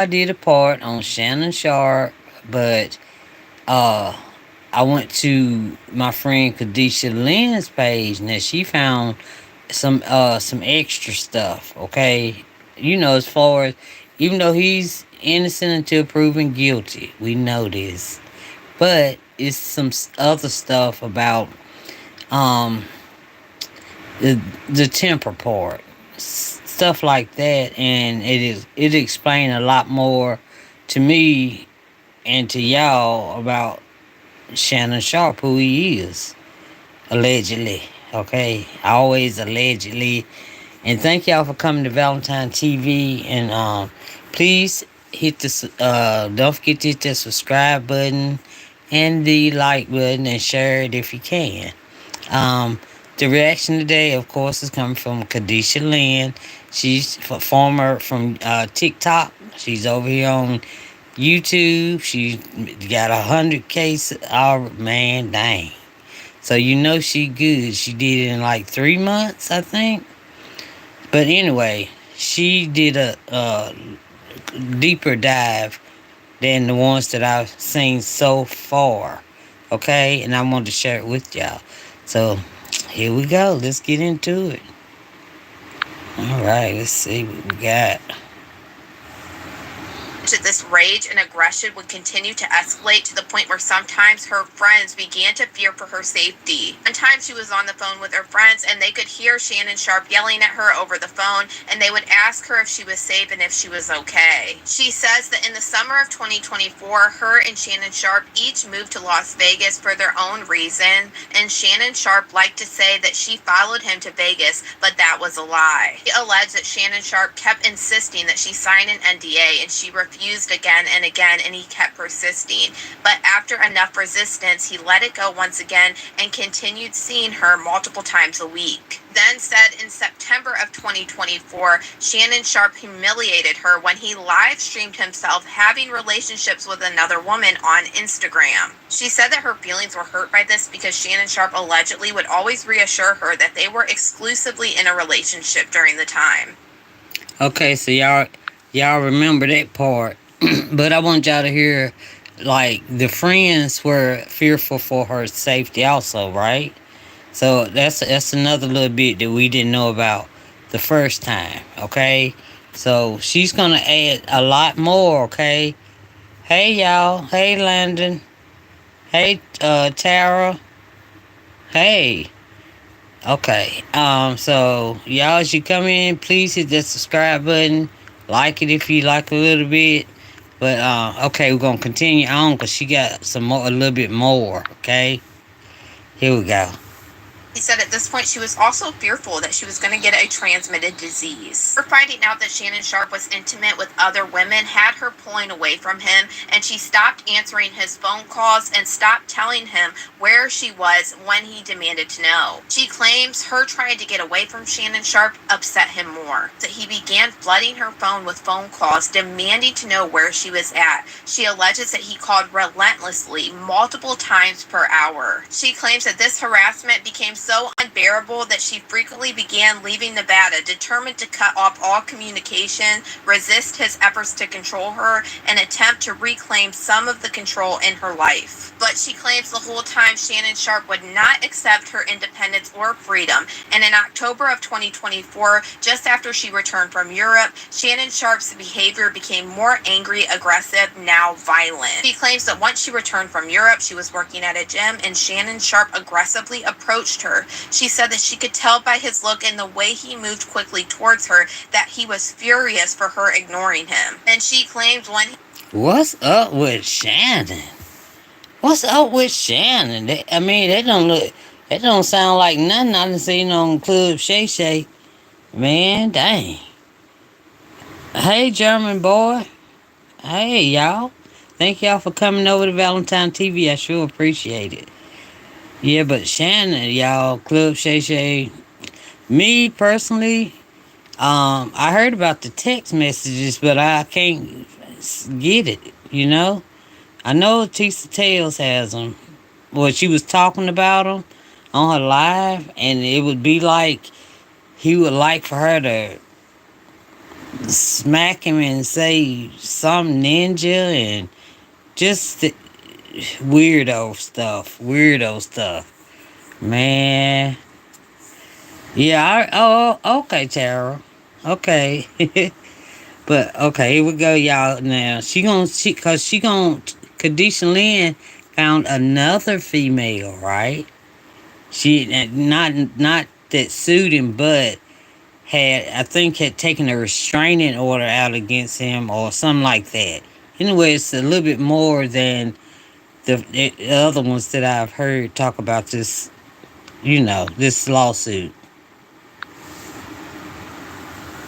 I did a part on Shannon Sharpe, but uh, I went to my friend Kadishalynn's page. Now she found some extra stuff. Okay, as far as even though he's innocent until proven guilty, we know this, but it's some other stuff about um the temper part, stuff like that, and it explained a lot more to me and to y'all about Shannon Sharpe, who he is, allegedly. Okay, always allegedly. And thank y'all for coming to Valentine TV. And please hit the don't forget to hit the subscribe button and the like button and share it if you can. Um, the reaction today, of course, is coming from Kadishalynn. She's former from TikTok. She's over here on YouTube. She's got 100K. Oh man, dang! So she good. She did it in like 3 months, I think. But anyway, she did a deeper dive than the ones that I've seen so far. Okay, and I wanted to share it with y'all. So here we go. Let's get into it. All right, let's see what we got. This rage and aggression would continue to escalate to the point where sometimes her friends began to fear for her safety. One time she was on the phone with her friends and they could hear Shannon Sharpe yelling at her over the phone, and they would ask her if she was safe and if she was okay. She says that in the summer of 2024, her and Shannon Sharpe each moved to Las Vegas for their own reason, and Shannon Sharpe liked to say that she followed him to Vegas, but that was a lie. She alleged that Shannon Sharpe kept insisting that she sign an NDA, and she refused again and again, and he kept persisting. But after enough resistance, he let it go once again and continued seeing her multiple times a week. Then said in September of 2024, Shannon Sharpe humiliated her when he live streamed himself having relationships with another woman on Instagram. She said that her feelings were hurt by this because Shannon Sharpe allegedly would always reassure her that they were exclusively in a relationship during the time. Okay, so y'all remember that part, but I want y'all to hear, like, the friends were fearful for her safety also, right? So that's another little bit that we didn't know about the first time. Okay, so she's gonna add a lot more. Okay, hey y'all, hey Landon, hey Tara, hey. Okay, so y'all, as you come in, please hit that subscribe button, like it if you like a little bit. But okay, we're gonna continue on because she got some more, a little bit more. Okay, here we go. He said at this point she was also fearful that she was going to get a transmitted disease. Her finding out that Shannon Sharpe was intimate with other women had her pulling away from him, and she stopped answering his phone calls and stopped telling him where she was when he demanded to know. She claims her trying to get away from Shannon Sharpe upset him more. That he began flooding her phone with phone calls demanding to know where she was at. She alleges that he called relentlessly multiple times per hour. She claims that this harassment became so unbearable that she frequently began leaving Nevada, determined to cut off all communication, resist his efforts to control her, and attempt to reclaim some of the control in her life. But she claims the whole time Shannon Sharpe would not accept her independence or freedom, and in October of 2024, just after she returned from Europe, Shannon Sharpe's behavior became more angry, aggressive, now violent. She claims that once she returned from Europe, she was working at a gym and Shannon Sharpe aggressively approached her. She said that she could tell by his look and the way he moved quickly towards her that he was furious for her ignoring him. And she claims when What's up with Shannon? What's up with Shannon? That don't sound like nothing I done seen on Club Shay Shay. Man, dang. Hey, German boy. Hey, y'all. Thank y'all for coming over to Valentine TV. I sure appreciate it. Yeah, but Shannon, y'all, Club Shay Shay. Me personally, I heard about the text messages, but I can't get it. I know Tisa Tales has them. Well, she was talking about them on her live, and it would be like he would like for her to smack him and say some ninja and just weirdo stuff. Weirdo stuff. Man. Yeah, okay, Tara. Okay. But okay, here we go, y'all. Now cause she gonna Kadishalynn found another female, right? She not that sued him, but had taken a restraining order out against him or something like that. Anyway, it's a little bit more than the other ones that I've heard talk about this. This lawsuit.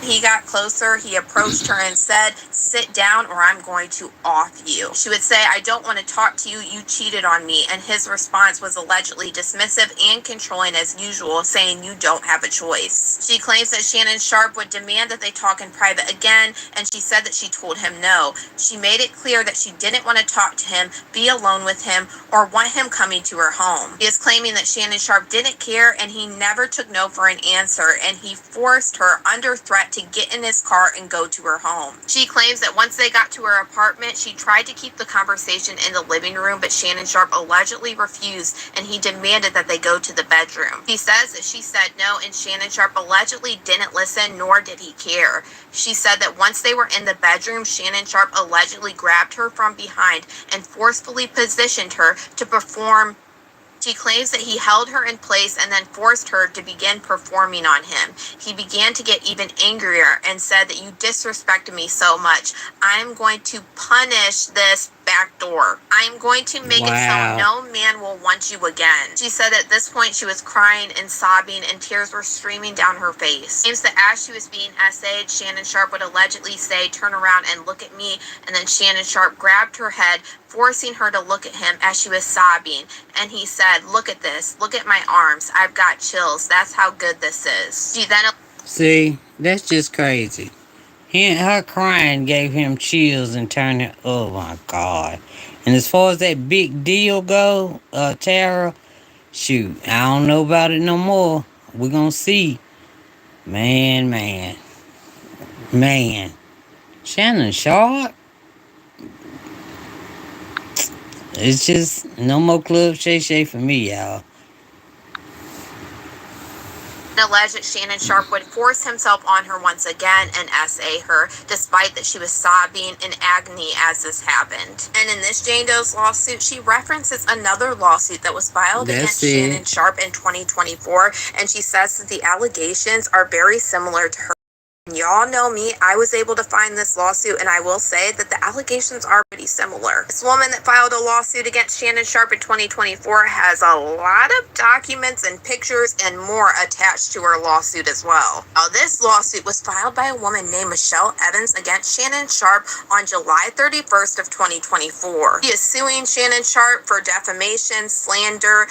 He got closer, he approached her and said, "Sit down or I'm going to off you." She would say, "I don't want to talk to you, you cheated on me." And his response was allegedly dismissive and controlling as usual, saying, "You don't have a choice." She claims that Shannon Sharpe would demand that they talk in private again, and she said that she told him no. She made it clear that she didn't want to talk to him, be alone with him, or want him coming to her home. He is claiming that Shannon Sharpe didn't care and he never took no for an answer, and he forced her under threat to get in his car and go to her home. She claims that once they got to her apartment, she tried to keep the conversation in the living room, but Shannon Sharpe allegedly refused, and he demanded that they go to the bedroom. He says that she said no, and Shannon Sharpe allegedly didn't listen, nor did he care. She said that once they were in the bedroom, Shannon Sharpe allegedly grabbed her from behind and forcefully positioned her to perform. She claims that he held her in place and then forced her to begin performing on him. He began to get even angrier and said that "You disrespected me so much. I'm going to punish this back door. I'm going to make it so no man will want you again." She said at this point she was crying and sobbing and tears were streaming down her face. She claims that as she was being essayed, Shannon Sharpe would allegedly say, "Turn around and look at me," and then Shannon Sharpe grabbed her head, forcing her to look at him as she was sobbing, and he said, "Look at this, look at my arms, I've got chills, that's how good this is." She then... See, that's just crazy. Her crying gave him chills and turned him. Oh my God! And as far as that big deal go, Tara, shoot, I don't know about it no more. We're gonna see. Man, man, man. Shannon Sharpe. It's just no more Club Shay Shay for me, y'all. alleged that Shannon Sharpe would force himself on her once again and essay her, despite that she was sobbing in agony as this happened. And in this Jane Doe's lawsuit, she references another lawsuit that was filed against Shannon Sharpe in 2024, and she says that the allegations are very similar to her. Y'all know me, I was able to find this lawsuit, and I will say that the allegations are pretty similar. This woman that filed a lawsuit against Shannon Sharpe in 2024 has a lot of documents and pictures and more attached to her lawsuit as well. Now, this lawsuit was filed by a woman named Michelle Evans against Shannon Sharpe on July 31st of 2024. She is suing Shannon Sharpe for defamation, slander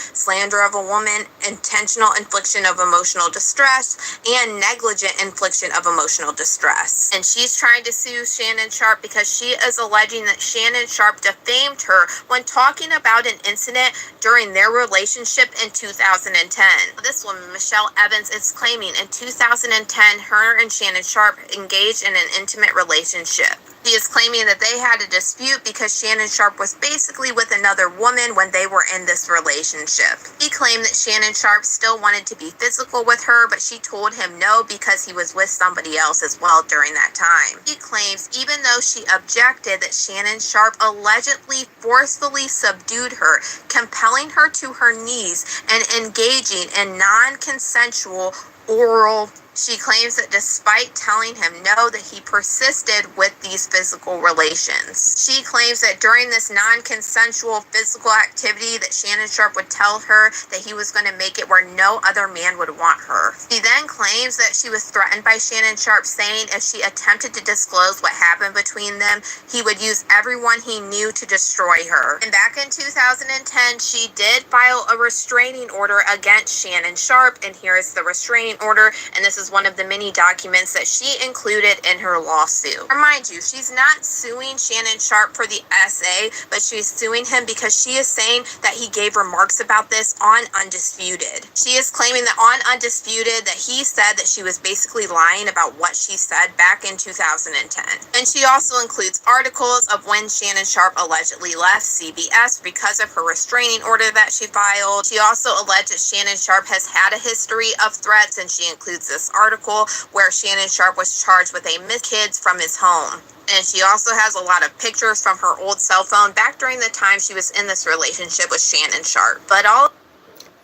of a woman, intentional infliction of emotional distress, and negligent infliction of emotional distress. And she's trying to sue Shannon Sharpe because she is alleging that Shannon Sharpe defamed her when talking about an incident during their relationship in 2010. This woman, Michelle Evans, is claiming in 2010 her and Shannon Sharpe engaged in an intimate relationship. He is claiming that they had a dispute because Shannon Sharpe was basically with another woman when they were in this relationship. He claimed that Shannon Sharpe still wanted to be physical with her, but she told him no because he was with somebody else as well during that time. He claims even though she objected that Shannon Sharpe allegedly forcefully subdued her, compelling her to her knees and engaging in non-consensual oral. She claims that despite telling him no, that he persisted with these physical relations. She claims that during this non-consensual physical activity that Shannon Sharpe would tell her that he was going to make it where no other man would want her. She then claims that she was threatened by Shannon Sharpe, saying if she attempted to disclose what happened between them, he would use everyone he knew to destroy her. And back in 2010, she did file a restraining order against Shannon Sharpe, and here is the restraining restraining order, and this is one of the many documents that she included in her lawsuit. Remind you, she's not suing Shannon Sharpe for the essay, but she's suing him because she is saying that he gave remarks about this on Undisputed. She is claiming that on Undisputed that he said that she was basically lying about what she said back in 2010. And she also includes articles of when Shannon Sharpe allegedly left CBS because of her restraining order that she filed. She also alleged that Shannon Sharpe has had a history of threats, and she includes this article where Shannon Sharpe was charged with a miss kids from his home. And she also has a lot of pictures from her old cell phone back during the time she was in this relationship with Shannon Sharpe. But all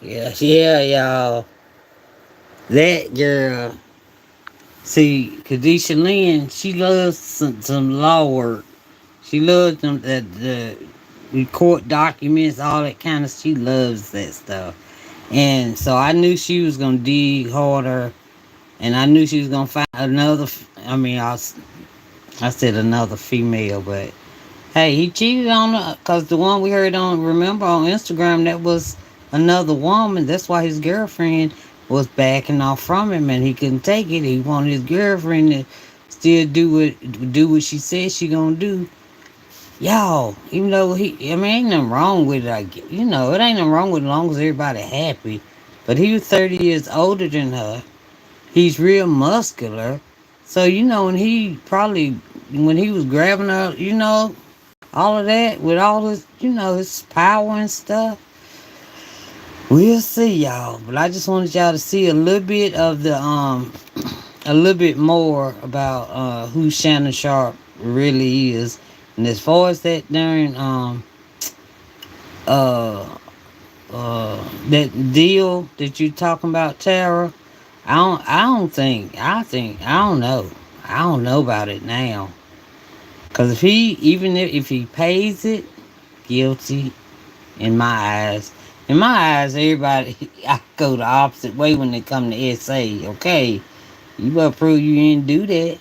Yeah, yeah, y'all. That girl. See, Kadishalynn, she loves some law work. She loves them the court documents, all that kind of. She loves that stuff. And so I knew she was gonna dig harder, and I knew she was gonna find another. I mean, I said another female, but hey, he cheated on her because the one we heard on, remember, on Instagram, that was another woman. That's why his girlfriend was backing off from him, and he couldn't take it. He wanted his girlfriend to still do what she said she gonna do. Y'all, even though I mean, ain't nothing wrong with it. It ain't nothing wrong with it as long as everybody happy. But he was 30 years older than her. He's real muscular. So, when he was grabbing her, all of that with all his power and stuff. We'll see, y'all. But I just wanted y'all to see a little bit of a little bit more about who Shannon Sharpe really is. And as far as that darn uh that deal that you talking about, Tara, I don't know. I don't know about it now. Cause if he pays it, guilty in my eyes. In my eyes, everybody I go the opposite way when it come to SA. Okay, you better prove you didn't do that.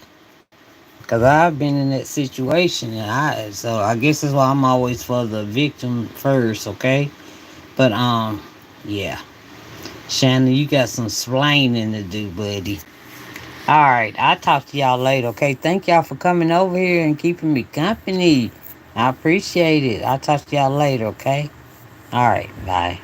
Cause I've been in that situation, and I guess that's why I'm always for the victim first. Okay, but yeah, Shannon, you got some splaining to do, buddy. All right, I'll talk to y'all later. Okay, thank y'all for coming over here and keeping me company. I appreciate it. I'll talk to y'all later. Okay. All right. Bye.